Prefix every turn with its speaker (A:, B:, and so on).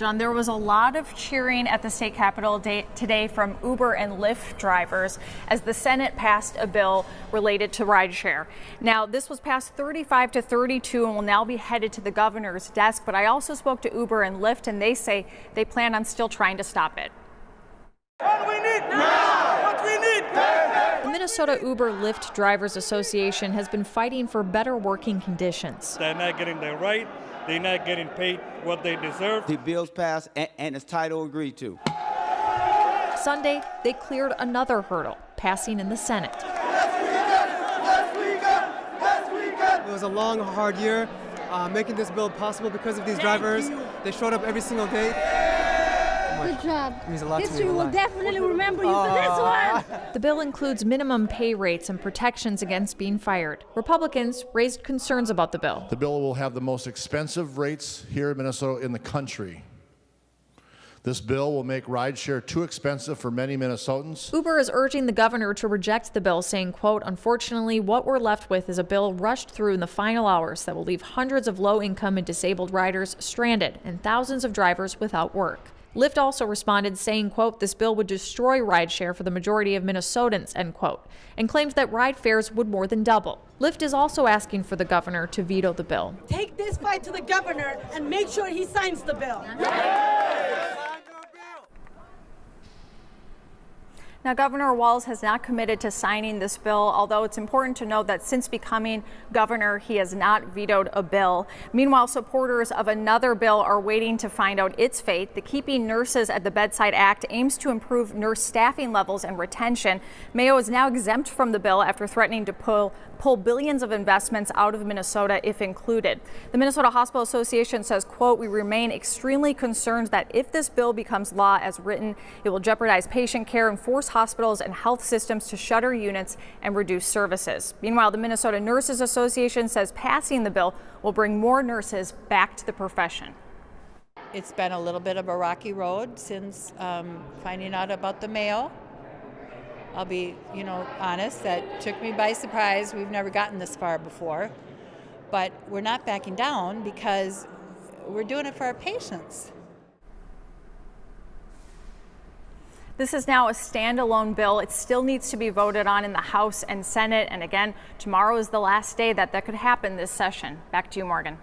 A: John, there was a lot of cheering at the state capitol today from Uber and Lyft drivers as the Senate passed a bill related to rideshare. Now, this was passed 35 to 32 and will now be headed to the governor's desk. But I also spoke to Uber and Lyft, and they say they plan on still trying to stop it.
B: What we need now! What we need!
A: The Minnesota Uber Lyft Drivers Association has been fighting for better working conditions.
C: They're not getting their right. They're not getting paid what they deserve.
D: The bill's passed and its title agreed to.
A: Sunday, they cleared another hurdle, passing in the Senate.
E: It was a long, hard year making this bill possible because of these drivers. They showed up every single day.
F: Good job.
E: It means a lot to me.
F: History will definitely remember you for this one.
A: The bill includes minimum pay rates and protections against being fired. Republicans raised concerns about the bill.
G: The bill will have the most expensive rates here in Minnesota in the country. This bill will make rideshare too expensive for many Minnesotans.
A: Uber is urging the governor to reject the bill, saying, quote, "Unfortunately, what we're left with is a bill rushed through in the final hours that will leave hundreds of low-income and disabled riders stranded and thousands of drivers without work." Lyft also responded, saying, quote, "This bill would destroy rideshare for the majority of Minnesotans," end quote, and claimed that ride fares would more than double. Lyft is also asking for the governor to veto the bill.
H: Take this fight to the governor and make sure he signs the bill.
A: Now, Governor Walz has not committed to signing this bill, although it's important to note that since becoming governor, he has not vetoed a bill. Meanwhile, supporters of another bill are waiting to find out its fate. The Keeping Nurses at the Bedside Act aims to improve nurse staffing levels and retention. Mayo is now exempt from the bill after threatening to pull billions of investments out of Minnesota if included. The Minnesota Hospital Association says, quote, "We remain extremely concerned that if this bill becomes law as written, it will jeopardize patient care and force hospitals and health systems to shutter units and reduce services." Meanwhile, the Minnesota Nurses Association says passing the bill will bring more nurses back to the profession.
I: It's been a little bit of a rocky road since finding out about the Mayo. I'll be, honest, that took me by surprise. We've never gotten this far before. But we're not backing down because we're doing it for our patients.
A: This is now a standalone bill. It still needs to be voted on in the House and Senate. And again, tomorrow is the last day that could happen this session. Back to you, Morgan.